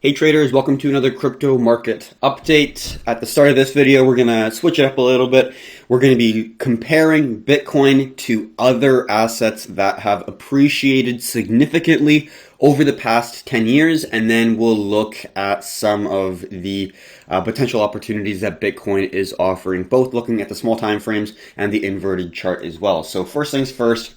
Hey traders, welcome to another crypto market update. At the start of this video, we're going to switch it up a little bit. We're going to be comparing Bitcoin to other assets that have appreciated significantly over the past 10 years, and then we'll look at some of the potential opportunities that Bitcoin is offering, both looking at the small time frames and the inverted chart as well. So first things first,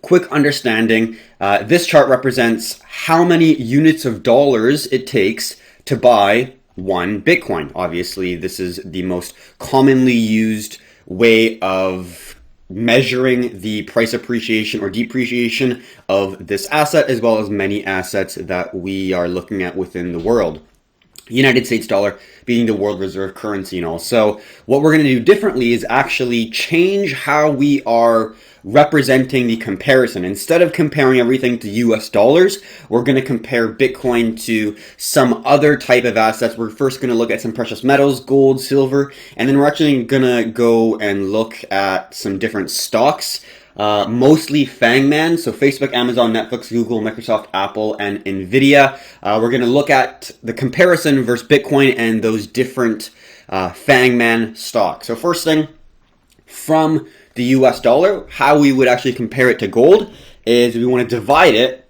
quick understanding, this chart represents how many units of dollars it takes to buy one Bitcoin. Obviously, this is the most commonly used way of measuring the price appreciation or depreciation of this asset, as well as many assets that we are looking at within the world. United States dollar being the world reserve currency and all. So what we're going to do differently is actually change how we are representing the comparison. Instead of comparing everything to US dollars, we're going to compare Bitcoin to some other type of assets. We're first going to look at some precious metals, gold, silver, and then we're actually going to go and look at some different stocks. Mostly Fangman, so Facebook, Amazon, Netflix, Google, Microsoft, Apple, and Nvidia. We're going to look at the comparison versus Bitcoin and those different Fangman stocks. So first thing, from the US dollar, how we would actually compare it to gold is we want to divide it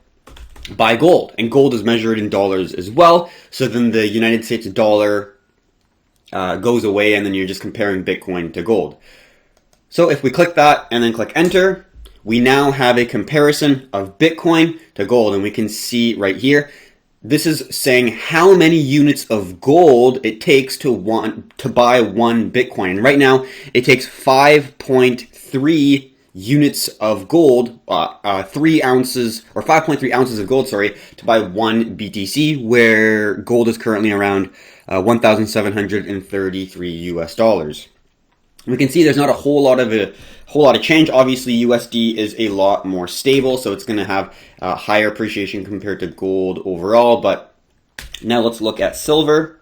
by gold. And gold is measured in dollars as well. So then the United States dollar goes away, and then you're just comparing Bitcoin to gold. So if we click that and then click enter, we now have a comparison of Bitcoin to gold. And we can see right here, this is saying how many units of gold it takes to buy one Bitcoin. And right now, it takes 5.3 units of gold, 3 ounces, or 5.3 ounces of gold, sorry, to buy one BTC, where gold is currently around 1,733 US dollars. We can see there's not a whole lot of change. Obviously, USD is a lot more stable, so it's going to have higher appreciation compared to gold overall. But now let's look at silver.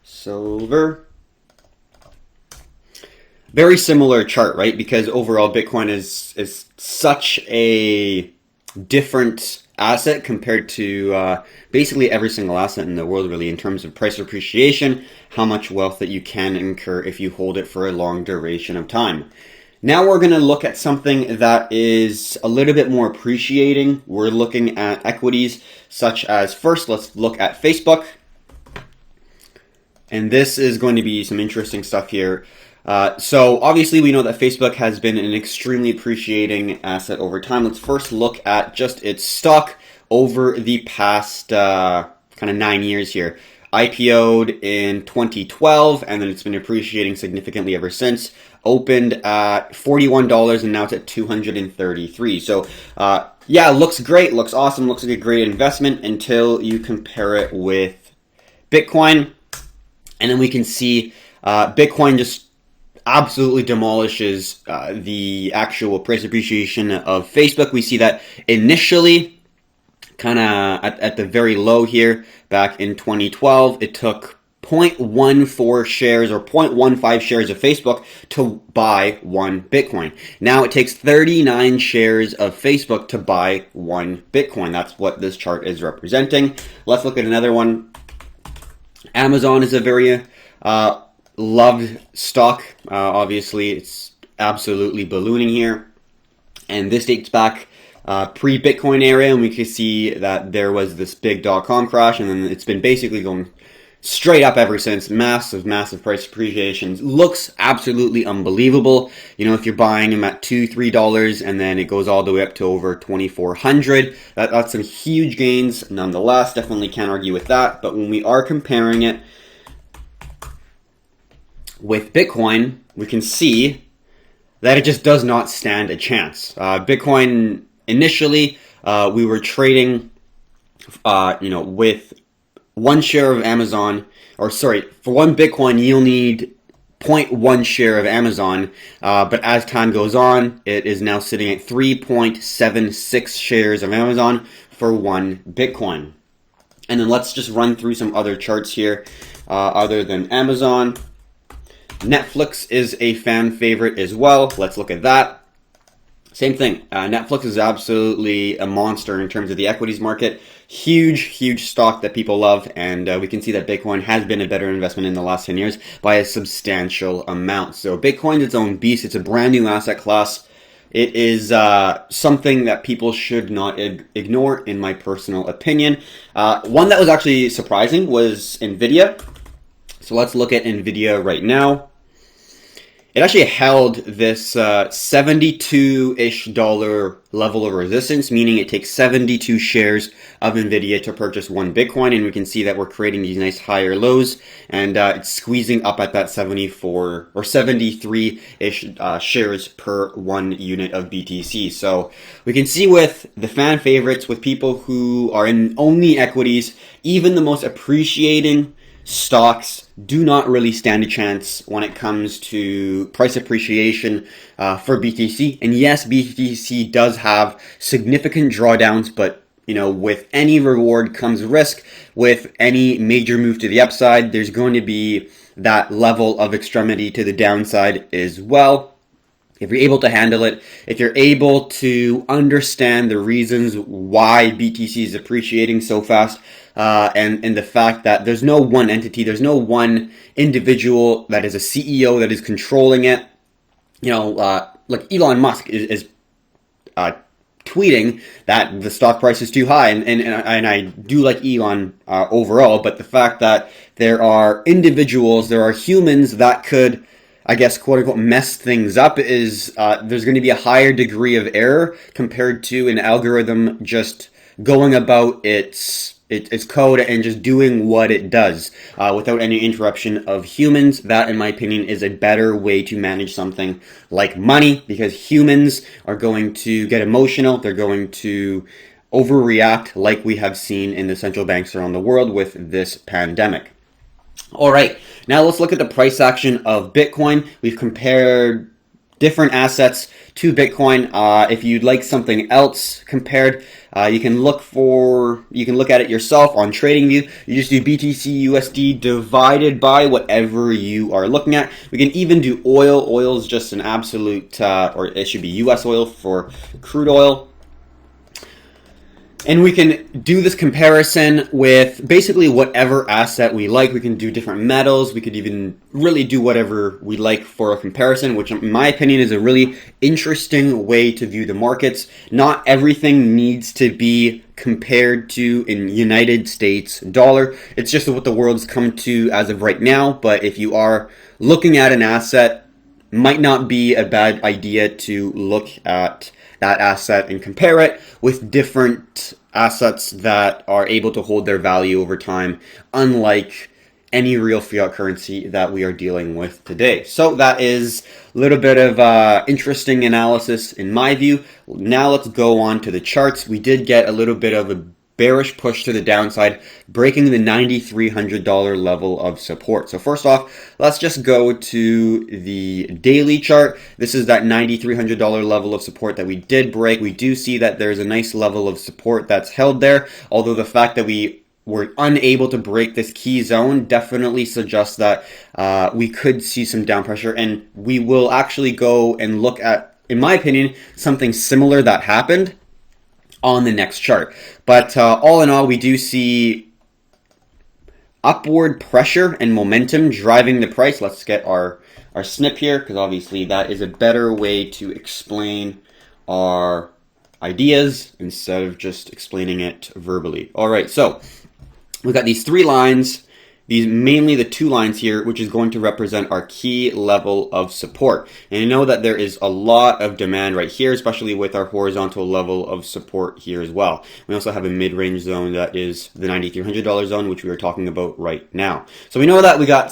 Silver. Very similar chart, right? Because overall, Bitcoin is such a different asset compared to basically every single asset in the world, really, in terms of price appreciation, how much wealth that you can incur if you hold it for a long duration of time. Now we're going to look at something that is a little bit more appreciating. We're looking at equities such as, first, let's look at Facebook. And this is going to be some interesting stuff here. So obviously we know that Facebook has been an extremely appreciating asset over time. Let's first look at just its stock over the past kind of 9 years here. IPO'd in 2012, and then it's been appreciating significantly ever since. Opened at $41, and now it's at $233. So yeah, looks great, looks awesome, looks like a great investment until you compare it with Bitcoin. And then we can see Bitcoin just absolutely demolishes the actual price appreciation of Facebook. We see that initially, kind of at the very low here, back in 2012, it took 0.14 shares or 0.15 shares of Facebook to buy one Bitcoin. Now it takes 39 shares of Facebook to buy one Bitcoin. That's what this chart is representing. Let's look at another one. Amazon is a very loved stock. Obviously, it's absolutely ballooning here. And this dates back pre-Bitcoin era, and we can see that there was this big .com crash, and then it's been basically going straight up ever since. Massive price appreciation. Looks absolutely unbelievable. You know, if you're buying them at $2, $3, and then it goes all the way up to over $2,400, that's some huge gains nonetheless. Definitely can't argue with that. But when we are comparing it with Bitcoin, we can see that it just does not stand a chance. Bitcoin, initially, we were trading, with one share of Amazon, or sorry, for one Bitcoin, you'll need 0.1 share of Amazon. But as time goes on, it is now sitting at 3.76 shares of Amazon for one Bitcoin. And then let's just run through some other charts here, other than Amazon. Netflix is a fan favorite as well. Let's look at that. Same thing. Netflix is absolutely a monster in terms of the equities market. Huge stock that people love, and we can see that Bitcoin has been a better investment in the last 10 years by a substantial amount. So Bitcoin's its own beast. It's a brand new asset class. It is something that people should not ignore, in my personal opinion. One that was actually surprising was Nvidia. So let's look at Nvidia right now. It actually held this $72-ish level of resistance, meaning it takes 72 shares of Nvidia to purchase one Bitcoin, and we can see that we're creating these nice higher lows, and it's squeezing up at that 74 or 73-ish shares per one unit of BTC. So we can see with the fan favorites, with people who are in only equities, even the most appreciating stocks do not really stand a chance when it comes to price appreciation for BTC. And yes, BTC does have significant drawdowns, but you know, with any reward comes risk. With any major move to the upside, there's going to be that level of extremity to the downside as well. If you're able to handle it, if you're able to understand the reasons why BTC is appreciating so fast, and the fact that there's no one entity, there's no one individual that is a CEO that is controlling it. You know, like Elon Musk is tweeting that the stock price is too high, and I do like Elon overall, but the fact that there are individuals, there are humans that could, I guess, quote unquote, mess things up is there's going to be a higher degree of error compared to an algorithm just going about its code and just doing what it does without any interruption of humans. That, in my opinion, is a better way to manage something like money, because humans are going to get emotional. They're going to overreact, like we have seen in the central banks around the world with this pandemic. All right, now let's look at the price action of Bitcoin. We've compared different assets to Bitcoin. If you'd like something else compared, you can look at it yourself on TradingView. You just do BTC USD divided by whatever you are looking at. We can even do oil. Oil is just an absolute, or it should be US oil for crude oil. And we can do this comparison with basically whatever asset we like. We can do different metals. We could even really do whatever we like for a comparison, which in my opinion is a really interesting way to view the markets. Not everything needs to be compared to in United States dollar. It's just what the world's come to as of right now. But if you are looking at an asset, might not be a bad idea to look at that asset and compare it with different assets that are able to hold their value over time, unlike any real fiat currency that we are dealing with today. So that is a little bit of interesting analysis in my view. Now let's go on to the charts. We did get a little bit of a bearish push to the downside, breaking the $9,300 level of support. So first off, let's just go to the daily chart. This is that $9,300 level of support that we did break. We do see that there's a nice level of support that's held there, although the fact that we were unable to break this key zone definitely suggests that we could see some down pressure, and we will actually go and look at, in my opinion, something similar that happened on the next chart. But all in all, we do see upward pressure and momentum driving the price. Let's get our snip here, because obviously that is a better way to explain our ideas instead of just explaining it verbally. All right, so we've got these three lines, these mainly the two lines here, which is going to represent our key level of support. And you know that there is a lot of demand right here, especially with our horizontal level of support here as well. We also have a mid-range zone that is the $9,300 zone, which we are talking about right now. So we know that we got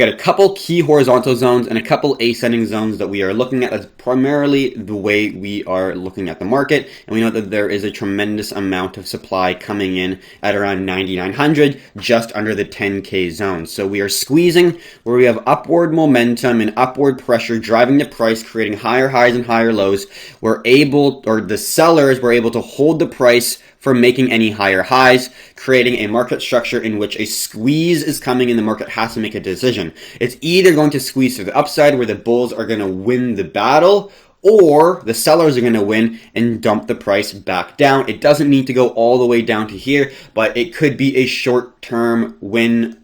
a couple key horizontal zones and a couple ascending zones that we are looking at. That's primarily the way we are looking at the market. And we know that there is a tremendous amount of supply coming in at around 9,900, just under the 10K zone. So we are squeezing where we have upward momentum and upward pressure driving the price, creating higher highs and higher lows. The sellers were able to hold the price from making any higher highs, creating a market structure in which a squeeze is coming and the market has to make a decision. It's either going to squeeze to the upside where the bulls are going to win the battle, or the sellers are going to win and dump the price back down. It doesn't need to go all the way down to here, but it could be a short-term win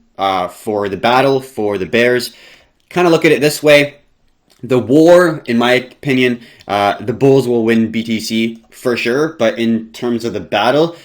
for the battle, for the bears. Kind of look at it this way. The war, in my opinion, the bulls will win BTC for sure, but in terms of the battle,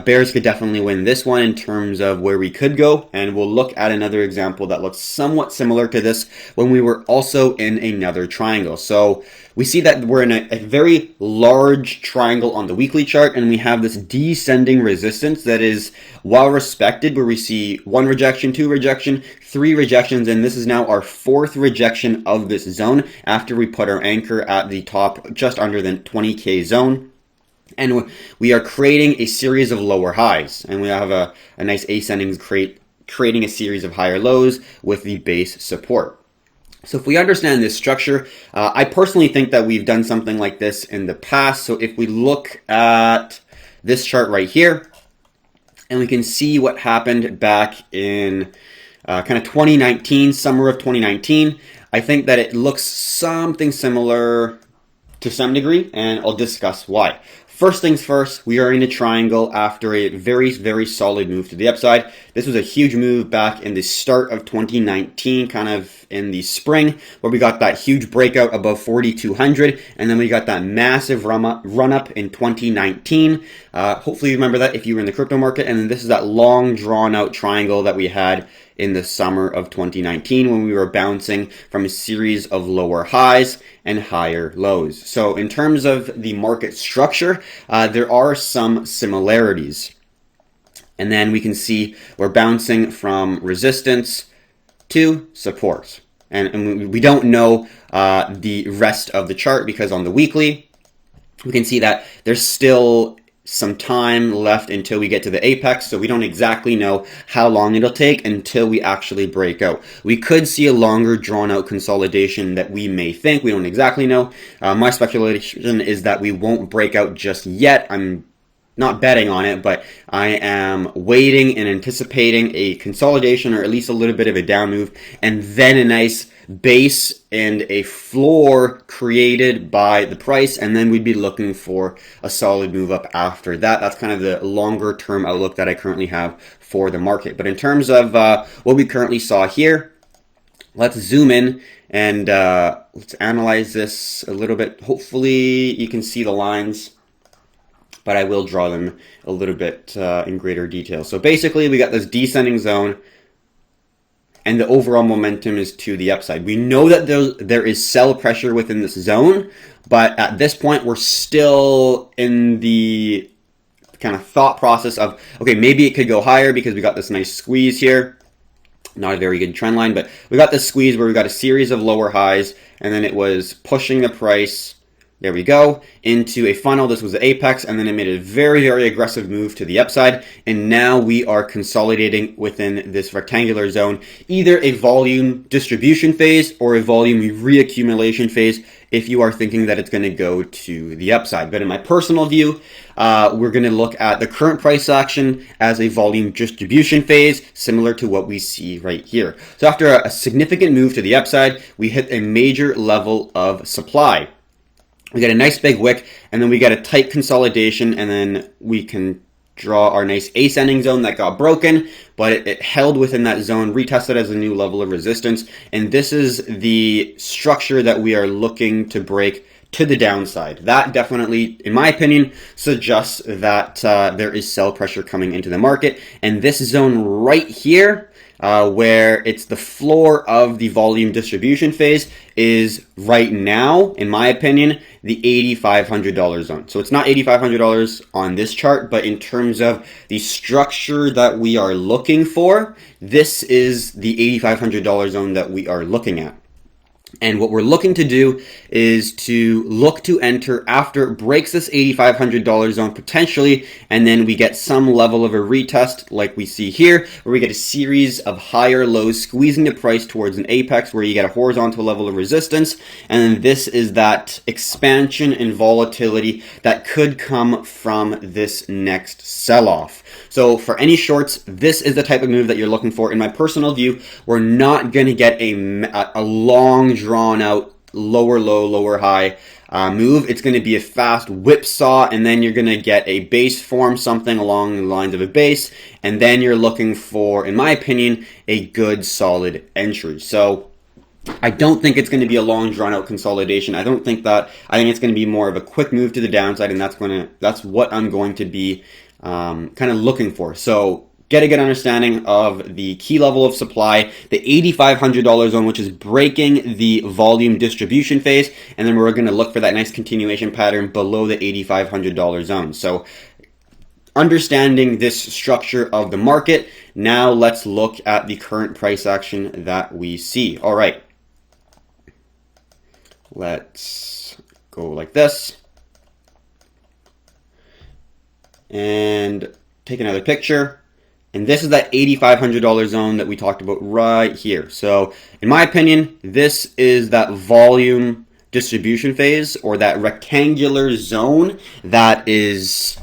bears could definitely win this one in terms of where we could go, and we'll look at another example that looks somewhat similar to this when we were also in another triangle. So we see that we're in a very large triangle on the weekly chart, and we have this descending resistance that is well respected, where we see 1 rejection, 2 rejection, 3 rejections, and this is now our 4th rejection of this zone after we put our anchor at the top just under the 20K zone. And we are creating a series of lower highs, and we have a nice ascending creating a series of higher lows with the base support. So if we understand this structure, I personally think that we've done something like this in the past. So if we look at this chart right here, and we can see what happened back in kind of 2019, summer of 2019, I think that it looks something similar to some degree, and I'll discuss why. First things first, we are in a triangle after a very, very solid move to the upside. This was a huge move back in the start of 2019, kind of in the spring, where we got that huge breakout above 4,200, and then we got that massive run up in 2019. Hopefully you remember that if you were in the crypto market, and then this is that long drawn out triangle that we had in the summer of 2019 when we were bouncing from a series of lower highs and higher lows. So in terms of the market structure, there are some similarities. And then we can see we're bouncing from resistance to support. And we don't know the rest of the chart, because on the weekly, we can see that there's still some time left until we get to the apex, so we don't exactly know how long it'll take until we actually break out. We could see a longer drawn out consolidation that we may think. We don't exactly know. My speculation is that we won't break out just yet. I'm not betting on it, but I am waiting and anticipating a consolidation, or at least a little bit of a down move, and then a nice base and a floor created by the price, and then we'd be looking for a solid move up after that. That's kind of the longer term outlook that I currently have for the market. But in terms of what we currently saw here, let's zoom in and let's analyze this a little bit. Hopefully you can see the lines, but I will draw them a little bit in greater detail. So basically we got this descending zone, and the overall momentum is to the upside. We know that there is sell pressure within this zone, but at this point we're still in the kind of thought process of, okay, maybe it could go higher because we got this nice squeeze here. Not a very good trend line, but we got this squeeze where we got a series of lower highs, and then it was pushing the price, there we go, into a funnel. This was the apex, and then it made a very, very aggressive move to the upside, and now we are consolidating within this rectangular zone, either a volume distribution phase or a volume reaccumulation phase, if you are thinking that it's going to go to the upside. But in my personal view, we're going to look at the current price action as a volume distribution phase, similar to what we see right here. So after a significant move to the upside, we hit a major level of supply. We get a nice big wick, and then we get a tight consolidation, and then we can draw our nice ascending zone that got broken, but it held within that zone, retested as a new level of resistance, and this is the structure that we are looking to break to the downside. That definitely, in my opinion, suggests that there is sell pressure coming into the market, and this zone right here, where it's the floor of the volume distribution phase, is right now, in my opinion, the $8,500 zone. So it's not $8,500 on this chart, but in terms of the structure that we are looking for, this is the $8,500 zone that we are looking at. And what we're looking to do is to look to enter after it breaks this $8,500 zone potentially, and then we get some level of a retest like we see here, where we get a series of higher lows squeezing the price towards an apex where you get a horizontal level of resistance, and then this is that expansion and volatility that could come from this next sell-off. So for any shorts, this is the type of move that you're looking for. In my personal view, we're not going to get a long drawn out lower low, lower high move. It's going to be a fast whipsaw, and then you're going to get a base form, something along the lines of a base, and then you're looking for, in my opinion, a good solid entry. So I don't think it's going to be a long drawn out consolidation. I think it's going to be more of a quick move to the downside, and that's what I'm going to be kind of looking for. So get a good understanding of the key level of supply, the $8,500 zone, which is breaking the volume distribution phase, and then we're going to look for that nice continuation pattern below the $8,500 zone. So understanding this structure of the market, now let's look at the current price action that we see. All right. Let's go like this and take another picture. And this is that $8,500 zone that we talked about right here. So in my opinion, this is that volume distribution phase, or that rectangular zone that is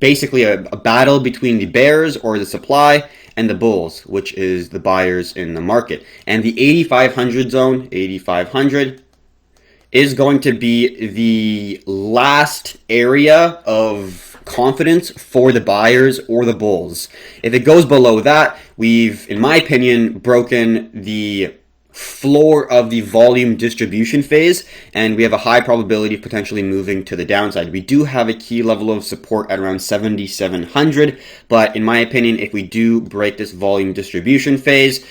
basically a battle between the bears, or the supply, and the bulls, which is the buyers in the market. And the 8,500 zone, 8,500, is going to be the last area of confidence for the buyers or the bulls. If it goes below that, we've, in my opinion, broken the floor of the volume distribution phase, and we have a high probability of potentially moving to the downside. We do have a key level of support at around 7,700, but in my opinion, if we do break this volume distribution phase,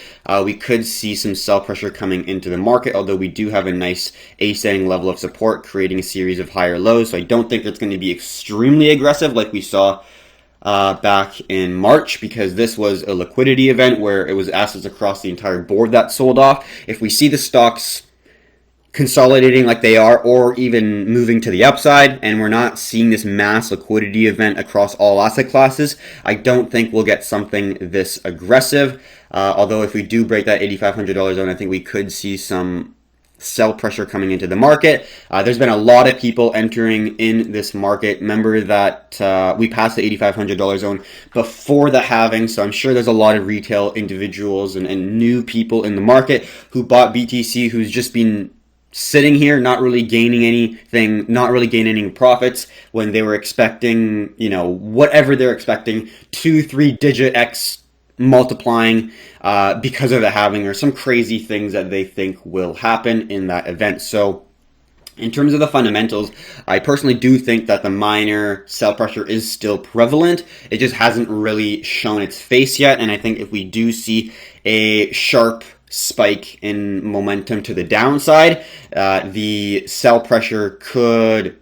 we could see some sell pressure coming into the market, although we do have a nice ascending level of support, creating a series of higher lows. So I don't think it's going to be extremely aggressive like we saw back in March, because this was a liquidity event where it was assets across the entire board that sold off. If we see the stocks consolidating like they are, or even moving to the upside, and we're not seeing this mass liquidity event across all asset classes, I don't think we'll get something this aggressive. Although if we do break that $8,500 zone, I think we could see some sell pressure coming into the market. There's been a lot of people entering in this market. Remember that we passed the $8,500 zone before the halving, so I'm sure there's a lot of retail individuals and new people in the market who bought BTC, who's just been sitting here, not really gaining anything, not really gaining any profits, when they were expecting, whatever they're expecting, 2-3 digit X multiplying because of the halving, or some crazy things that they think will happen in that event. So in terms of the fundamentals, I personally do think that the minor sell pressure is still prevalent. It just hasn't really shown its face yet, and I think if we do see a sharp spike in momentum to the downside, the sell pressure could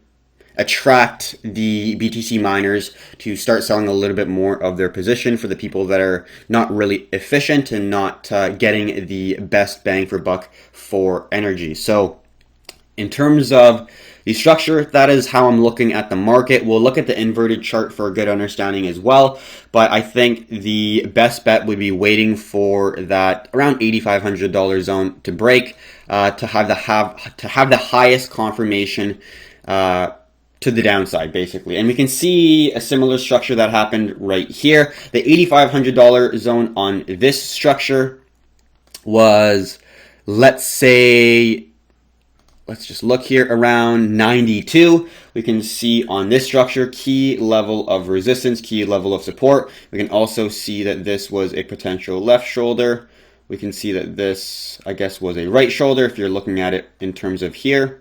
attract the BTC miners to start selling a little bit more of their position, for the people that are not really efficient and not getting the best bang for buck for energy. So in terms of the structure, that is how I'm looking at the market. We'll look at the inverted chart for a good understanding as well, but I think the best bet would be waiting for that around $8,500 zone to break, to have the highest confirmation to the downside, basically. And we can see a similar structure that happened right here. The $8,500 zone on this structure was, let's just look here, around 92. We can see on this structure, key level of resistance, key level of support. We can also see that this was a potential left shoulder. We can see that this, I guess, was a right shoulder if you're looking at it in terms of here.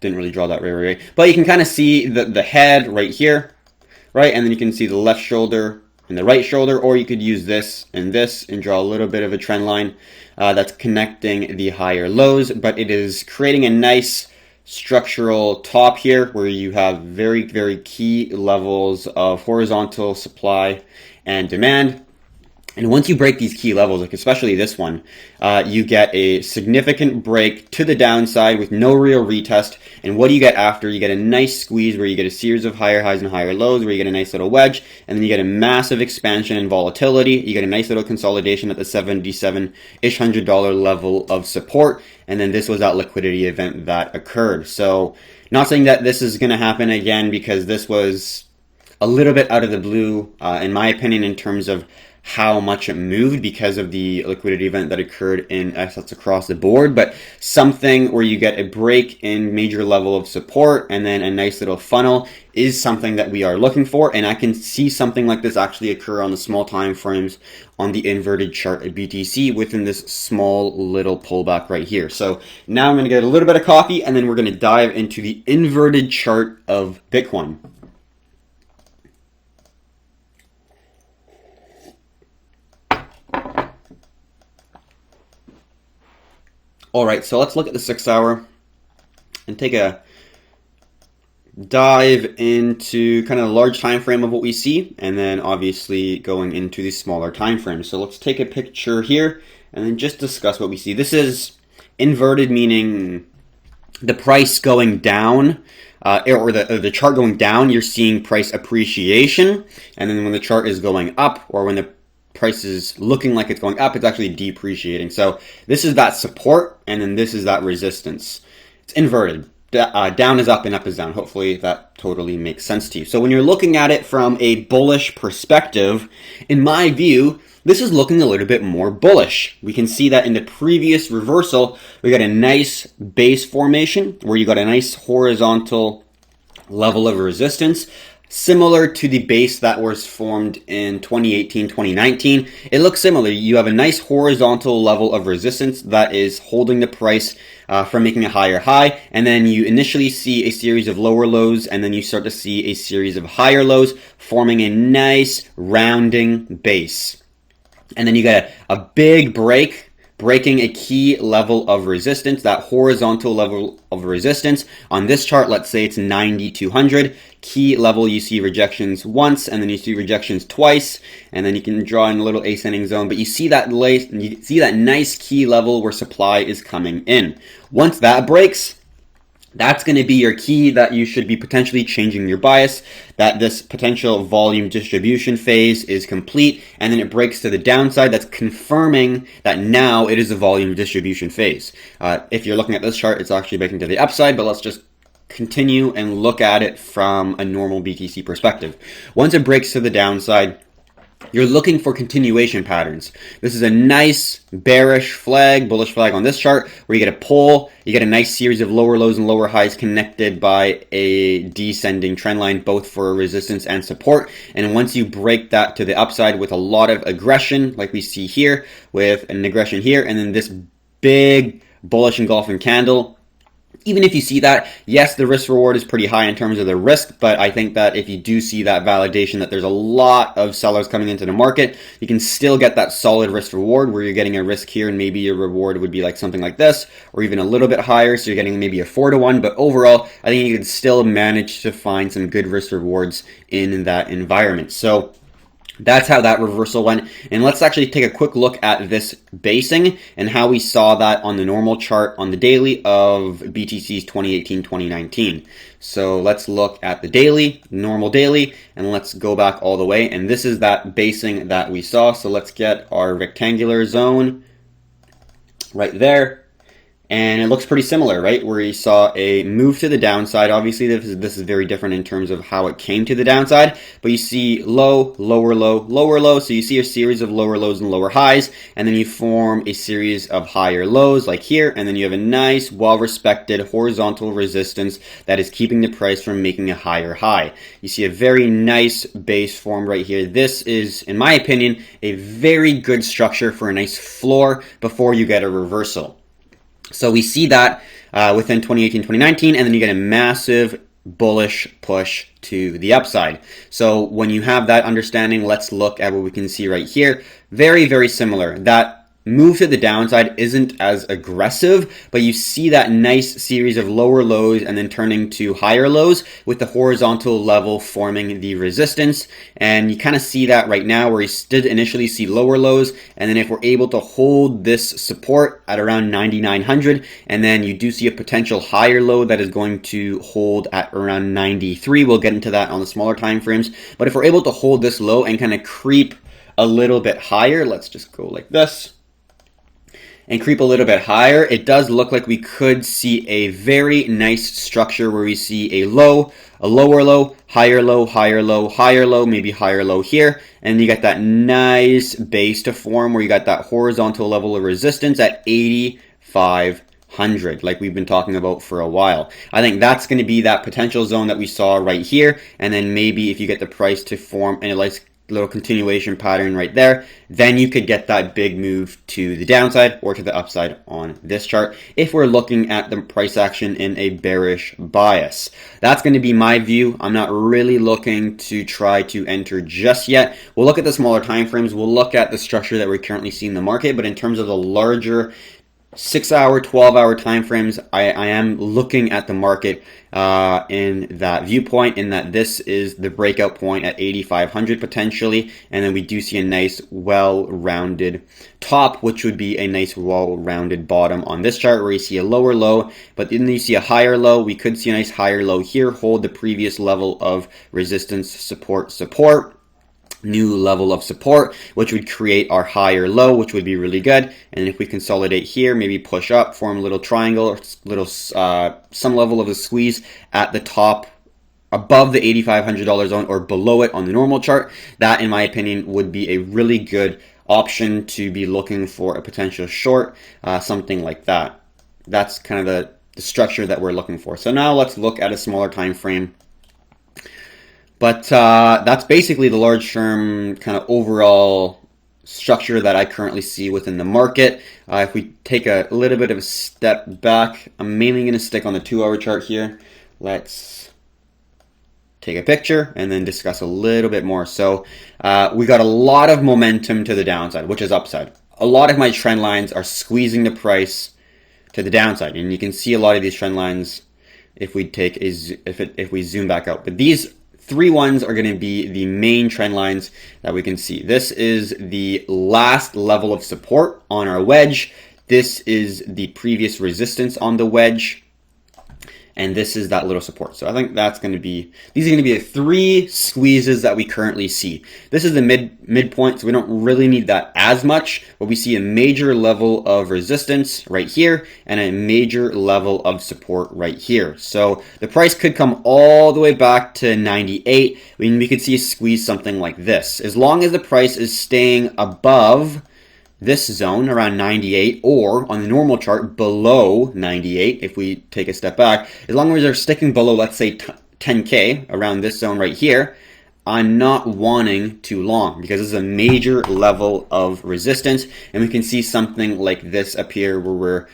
Didn't really draw that right. But you can kind of see the head right here, right? And then you can see the left shoulder and the right shoulder, or you could use this and draw a little bit of a trend line that's connecting the higher lows, but it is creating a nice structural top here where you have very, very key levels of horizontal supply and demand. And once you break these key levels, like especially this one, you get a significant break to the downside with no real retest. And what do you get after? You get a nice squeeze where you get a series of higher highs and higher lows, where you get a nice little wedge, and then you get a massive expansion in volatility. You get a nice little consolidation at the $77-ish level of support. And then this was that liquidity event that occurred. So not saying that this is going to happen again, because this was a little bit out of the blue, in my opinion, in terms of how much it moved because of the liquidity event that occurred in assets across the board, but something where you get a break in major level of support and then a nice little funnel is something that we are looking for. And I can see something like this actually occur on the small time frames on the inverted chart at BTC within this small little pullback right here. So now I'm going to get a little bit of coffee and then we're going to dive into the inverted chart of Bitcoin. All right, so let's look at the 6 hour and take a dive into kind of the large time frame of what we see, and then obviously going into the smaller time frame. So let's take a picture here and then just discuss what we see. This is inverted, meaning the price going down, or the chart going down, you're seeing price appreciation, and then when the chart is going up, or when the price is looking like it's going up, it's actually depreciating. So this is that support, and then this is that resistance. It's inverted. Down is up and up is down. Hopefully that totally makes sense to you. So when you're looking at it from a bullish perspective, in my view, this is looking a little bit more bullish. We can see that in the previous reversal, we got a nice base formation where you got a nice horizontal level of resistance, similar to the base that was formed in 2018, 2019. It looks similar. You have a nice horizontal level of resistance that is holding the price from making a higher high, and then you initially see a series of lower lows, and then you start to see a series of higher lows, forming a nice rounding base. And then you get a big break, breaking a key level of resistance, that horizontal level of resistance. On this chart, let's say it's 9,200. Key level, you see rejections once, and then you see rejections twice, and then you can draw in a little ascending zone, but you see that nice key level where supply is coming in. Once that breaks, that's going to be your key that you should be potentially changing your bias, that this potential volume distribution phase is complete, and then it breaks to the downside. That's confirming that now it is a volume distribution phase. If you're looking at this chart, it's actually breaking to the upside, but let's just continue and look at it from a normal BTC perspective. Once it breaks to the downside, you're looking for continuation patterns. This is a nice bearish flag, bullish flag on this chart, where you get a pull, you get a nice series of lower lows and lower highs connected by a descending trend line, both for resistance and support. And once you break that to the upside with a lot of aggression, like we see here, with an aggression here, and then this big bullish engulfing candle, even if you see that, yes, the risk reward is pretty high in terms of the risk, but I think that if you do see that validation that there's a lot of sellers coming into the market, you can still get that solid risk reward where you're getting a risk here and maybe your reward would be like something like this, or even a little bit higher, so you're getting maybe a 4-to-1, but overall, I think you can still manage to find some good risk rewards in that environment. So that's how that reversal went. And let's actually take a quick look at this basing and how we saw that on the normal chart on the daily of BTC's 2018-2019. So let's look at the daily, normal daily, and let's go back all the way. And this is that basing that we saw. So let's get our rectangular zone right there. And it looks pretty similar, right? Where you saw a move to the downside. Obviously, this is very different in terms of how it came to the downside. But you see low, lower low, lower low. So you see a series of lower lows and lower highs. And then you form a series of higher lows like here. And then you have a nice, well-respected horizontal resistance that is keeping the price from making a higher high. You see a very nice base form right here. This is, in my opinion, a very good structure for a nice floor before you get a reversal. So we see that within 2018, 2019, and then you get a massive bullish push to the upside. So when you have that understanding, let's look at what we can see right here. Very, very similar. That move to the downside isn't as aggressive, but you see that nice series of lower lows and then turning to higher lows with the horizontal level forming the resistance. And you kind of see that right now where you did initially see lower lows. And then if we're able to hold this support at around 9,900, and then you do see a potential higher low that is going to hold at around 93. We'll get into that on the smaller time frames. But if we're able to hold this low and kind of creep a little bit higher, let's just go like this. and creep a little bit higher, it does look like we could see a very nice structure where we see a low, a lower low, higher low, higher low, higher low, maybe higher low here, and you got that nice base to form where you got that horizontal level of resistance at 8,500, like we've been talking about for a while. I think that's going to be that potential zone that we saw right here, and then maybe if you get the price to form in a little continuation pattern right there, then you could get that big move to the downside or to the upside on this chart if we're looking at the price action in a bearish bias. That's going to be my view. I'm not really looking to try to enter just yet. We'll look at the smaller time frames. We'll look at the structure that we currently see in the market, but in terms of the larger 6-hour, 12-hour time frames, I am looking at the market in that viewpoint, in that this is the breakout point at 8,500 potentially, and then we do see a nice well-rounded top, which would be a nice well-rounded bottom on this chart where you see a lower low, but then you see a higher low. We could see a nice higher low here, hold the previous level of resistance, support, new level of support, which would create our higher low, which would be really good. And if we consolidate here, maybe push up, form a little triangle, or little some level of a squeeze at the top above the $8,500 zone or below it on the normal chart, that in my opinion would be a really good option to be looking for a potential short, something like that. That's kind of the structure that we're looking for. So now let's look at a smaller time frame. But that's basically the large term kind of overall structure that I currently see within the market. If we take a little bit of a step back, I'm mainly going to stick on the 2-hour chart here. Let's take a picture and then discuss a little bit more. So we got a lot of momentum to the downside, which is upside. A lot of my trend lines are squeezing the price to the downside, and you can see a lot of these trend lines if we take if we zoom back out. But these 3 ones are going to be the main trend lines that we can see. This is the last level of support on our wedge. This is the previous resistance on the wedge. And this is that little support. So I think that's going to be, these are going to be the 3 squeezes that we currently see. This is the midpoint, so we don't really need that as much, but we see a major level of resistance right here and a major level of support right here. So the price could come all the way back to 98. We could see a squeeze something like this. As long as the price is staying above this zone around 98, or on the normal chart below 98, if we take a step back, as long as they're sticking below, let's say 10K, around this zone right here, I'm not wanting too long because this is a major level of resistance, and we can see something like this appear where we're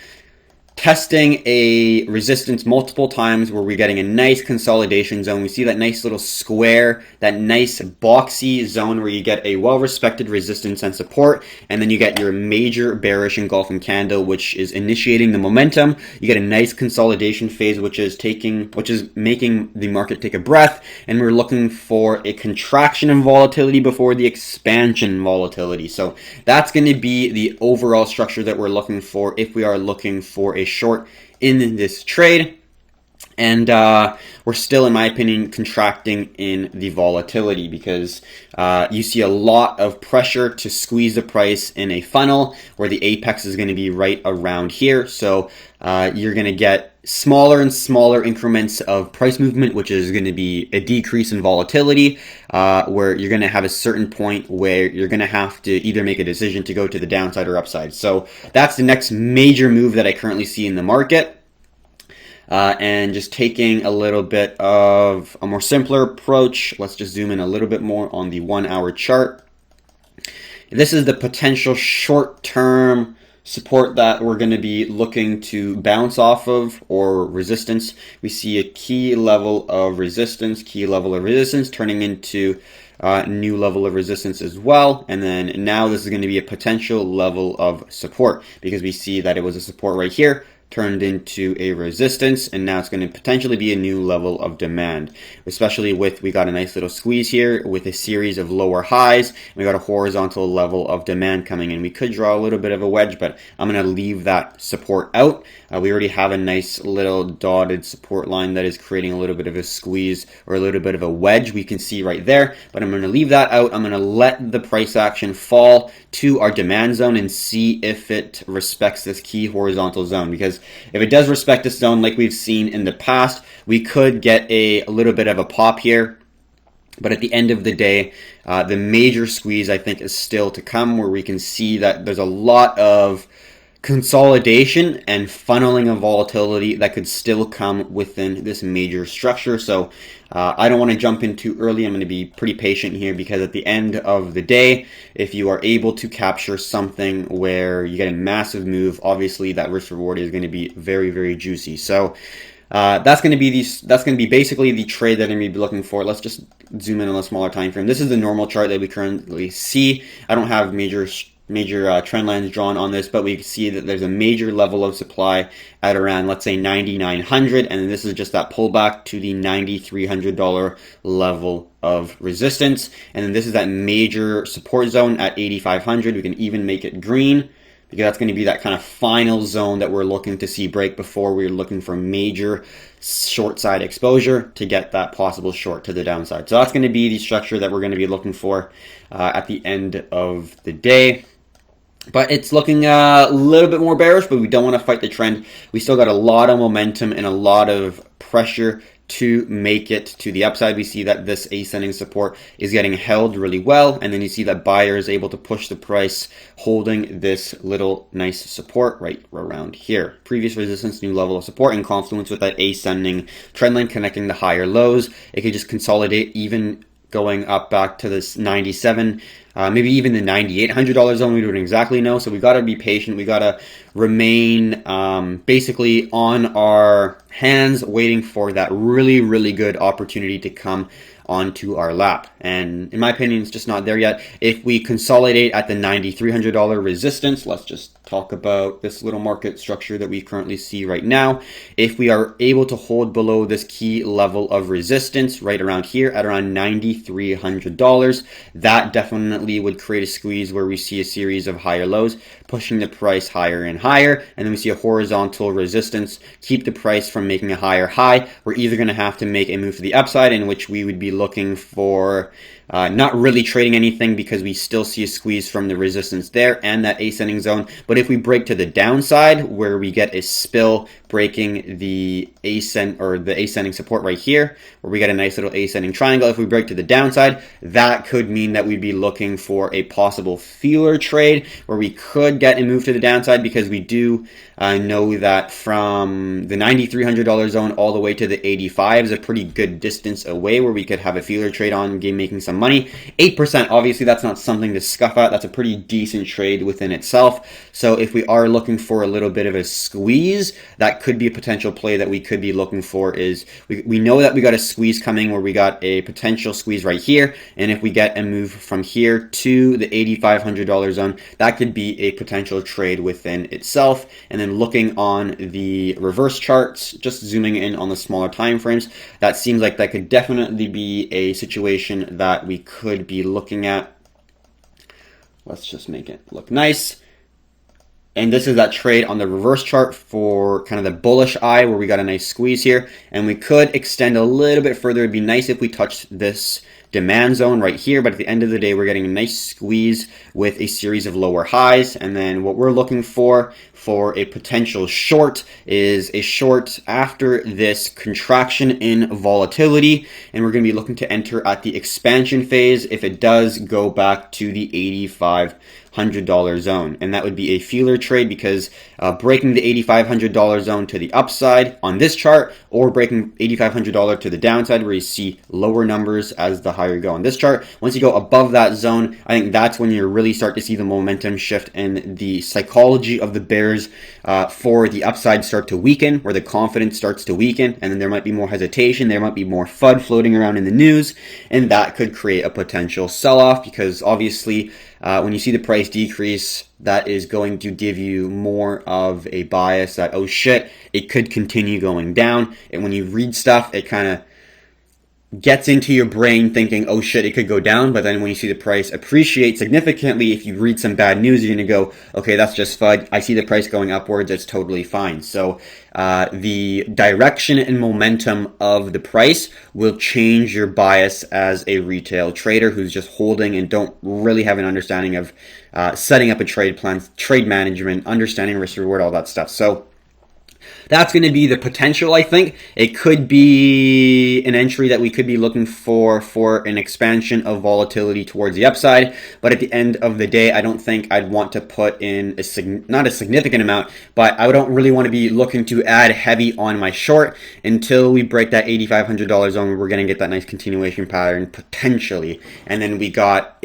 testing a resistance multiple times, where we're getting a nice consolidation zone. We see that nice little square, that nice boxy zone where you get a well-respected resistance and support, and then you get your major bearish engulfing candle, which is initiating the momentum. You get a nice consolidation phase, which is making the market take a breath, and we're looking for a contraction in volatility before the expansion volatility. So that's going to be the overall structure that we're looking for if we are looking for a short in this trade. And we're still, in my opinion, contracting in the volatility because you see a lot of pressure to squeeze the price in a funnel where the apex is going to be right around here. So you're going to get smaller and smaller increments of price movement, which is going to be a decrease in volatility, where you're going to have a certain point where you're going to have to either make a decision to go to the downside or upside. So that's the next major move that I currently see in the market. And just taking a little bit of a more simpler approach, let's just zoom in a little bit more on the 1-hour chart. This is the potential short-term support that we're going to be looking to bounce off of, or resistance. We see a key level of resistance turning into new level of resistance as well. And then now this is going to be a potential level of support because we see that it was a support right here, turned into a resistance, and now it's going to potentially be a new level of demand, especially with, we got a nice little squeeze here with a series of lower highs, and we got a horizontal level of demand coming in. We could draw a little bit of a wedge, but I'm going to leave that support out. We already have a nice little dotted support line that is creating a little bit of a squeeze or a little bit of a wedge, we can see right there, but I'm going to leave that out. I'm going to let the price action fall to our demand zone and see if it respects this key horizontal zone, because if it does respect this zone like we've seen in the past, we could get a little bit of a pop here. But at the end of the day, the major squeeze, I think, is still to come, where we can see that there's a lot of consolidation and funneling of volatility that could still come within this major structure. So I don't want to jump in too early. I'm going to be pretty patient here, because at the end of the day, if you are able to capture something where you get a massive move, obviously that risk reward is going to be very, very juicy. So that's going to be basically the trade that I'm going to be looking for. Let's just zoom in on a smaller time frame. This is the normal chart that we currently see. I don't have major trend lines drawn on this, but we can see that there's a major level of supply at around, let's say, 9,900, and this is just that pullback to the $9,300 level of resistance, and then this is that major support zone at 8,500. We can even make it green, because that's going to be that kind of final zone that we're looking to see break before we're looking for major short side exposure to get that possible short to the downside. So that's going to be the structure that we're going to be looking for at the end of the day. But it's looking a little bit more bearish, but we don't want to fight the trend. We still got a lot of momentum and a lot of pressure to make it to the upside. We see that this ascending support is getting held really well, and then you see that buyer is able to push the price, holding this little nice support right around here. Previous resistance, new level of support, in confluence with that ascending trend line connecting the higher lows. It could just consolidate, even going up back to this 97, maybe even the $9,800 zone. We don't exactly know, so we got to be patient. We got to remain basically on our hands, waiting for that really, really good opportunity to come onto our lap. And in my opinion, it's just not there yet. If we consolidate at the $9,300 resistance, let's just talk about this little market structure that we currently see right now. If we are able to hold below this key level of resistance right around here at around $9,300, that definitely would create a squeeze where we see a series of higher lows, pushing the price higher and higher, and then we see a horizontal resistance, keep the price from making a higher high. We're either going to have to make a move to the upside, in which we would be looking for not really trading anything, because we still see a squeeze from the resistance there and that ascending zone. But if we break to the downside, where we get a spill breaking the ascending support right here, where we get a nice little ascending triangle, if we break to the downside, that could mean that we'd be looking for a possible feeler trade, where we could get a move to the downside, because we do know that from the $9,300 zone all the way to the 85 is a pretty good distance away, where we could have a feeler trade on game, making some money. 8%, obviously that's not something to scuff at. That's a pretty decent trade within itself. So if we are looking for a little bit of a squeeze, that could be a potential play that we could be looking for. Is we know that we got a squeeze coming, where we got a potential squeeze right here, and if we get a move from here to the $8,500 zone, that could be a potential trade within itself. And then looking on the reverse charts, just zooming in on the smaller time frames, that seems like that could definitely be a situation that we could be looking at. Let's just make it look nice. And this is that trade on the reverse chart for kind of the bullish eye, where we got a nice squeeze here, and we could extend a little bit further. It'd be nice if we touched this demand zone right here, but at the end of the day, we're getting a nice squeeze with a series of lower highs. And then what we're looking for a potential short is a short after this contraction in volatility, and we're going to be looking to enter at the expansion phase if it does go back to the $8,500 zone, and that would be a feeler trade, because breaking the $8,500 zone to the upside on this chart, or breaking $8,500 to the downside, where you see lower numbers as the higher you go on this chart. Once you go above that zone, I think that's when you really start to see the momentum shift and the psychology of the bears for the upside start to weaken, where the confidence starts to weaken, and then there might be more hesitation, there might be more FUD floating around in the news, and that could create a potential sell-off, because obviously When you see the price decrease, that is going to give you more of a bias that, oh shit, it could continue going down. And when you read stuff, it kind of gets into your brain thinking, oh shit, it could go down. But then when you see the price appreciate significantly, if you read some bad news, you're going to go, okay, that's just FUD. I see the price going upwards. It's totally fine. So the direction and momentum of the price will change your bias as a retail trader who's just holding and don't really have an understanding of setting up a trade plan, trade management, understanding risk reward, all that stuff. So that's going to be the potential, I think. It could be an entry that we could be looking for an expansion of volatility towards the upside. But at the end of the day, I don't think I'd want to put in not a significant amount, but I don't really want to be looking to add heavy on my short until we break that $8,500 zone. We're going to get that nice continuation pattern potentially. And then we got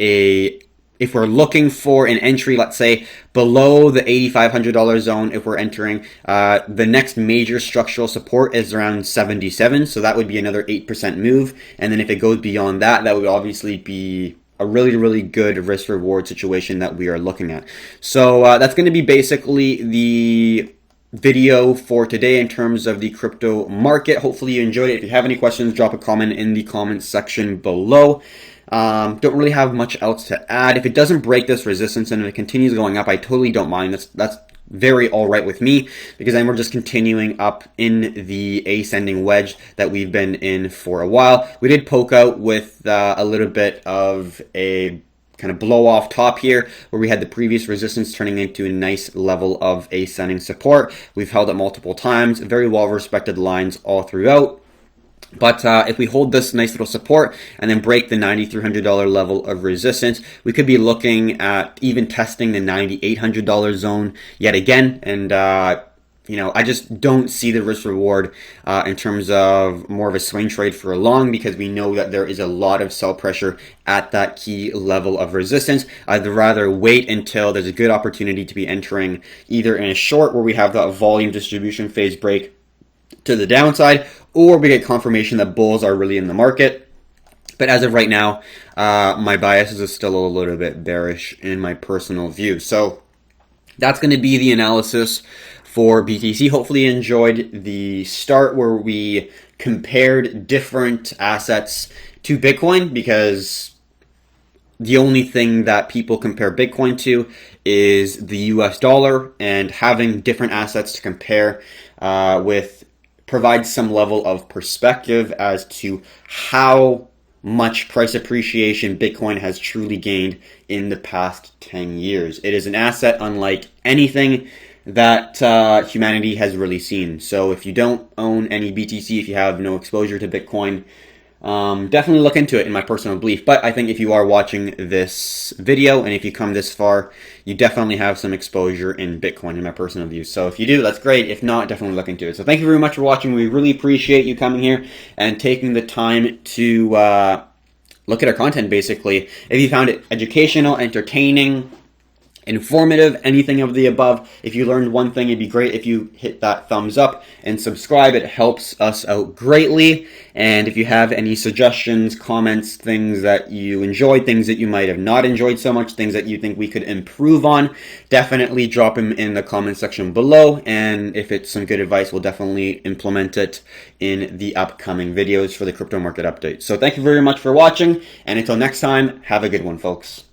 if we're looking for an entry, let's say, below the $8,500 zone, if we're entering, the next major structural support is around 77. So that would be another 8% move. And then if it goes beyond that, that would obviously be a really, really good risk reward situation that we are looking at. So that's going to be basically the video for today in terms of the crypto market. Hopefully you enjoyed it. If you have any questions, drop a comment in the comments section below. Don't really have much else to add. If it doesn't break this resistance and if it continues going up, I totally don't mind. That's very all right with me, because then we're just continuing up in the ascending wedge that we've been in for a while. We did poke out with a little bit of a kind of blow off top here where we had the previous resistance turning into a nice level of ascending support. We've held it multiple times, very well respected lines all throughout. But if we hold this nice little support and then break the $9,300 level of resistance, we could be looking at even testing the $9,800 zone yet again. And I just don't see the risk reward in terms of more of a swing trade for long, because we know that there is a lot of sell pressure at that key level of resistance. I'd rather wait until there's a good opportunity to be entering either in a short where we have that volume distribution phase break to the downside, or we get confirmation that bulls are really in the market. But as of right now, my biases are still a little bit bearish in my personal view. So that's going to be the analysis for BTC. Hopefully you enjoyed the start where we compared different assets to Bitcoin, because the only thing that people compare Bitcoin to is the US dollar, and having different assets to compare with provides some level of perspective as to how much price appreciation Bitcoin has truly gained in the past 10 years. It is an asset unlike anything that humanity has really seen. So if you don't own any BTC, if you have no exposure to Bitcoin, definitely look into it, in my personal belief. But I think if you are watching this video and if you come this far, you definitely have some exposure in Bitcoin, in my personal view. So if you do, that's great. If not, definitely look into it. So thank you very much for watching. We really appreciate you coming here and taking the time to look at our content, basically. If you found it educational, entertaining, informative, anything of the above, if you learned one thing, it'd be great if you hit that thumbs up and subscribe. It helps us out greatly. And if you have any suggestions, comments, things that you enjoyed, things that you might have not enjoyed so much, things that you think we could improve on, definitely drop them in the comment section below. And if it's some good advice, we'll definitely implement it in the upcoming videos for the crypto market update. So thank you very much for watching, and until next time, have a good one, folks.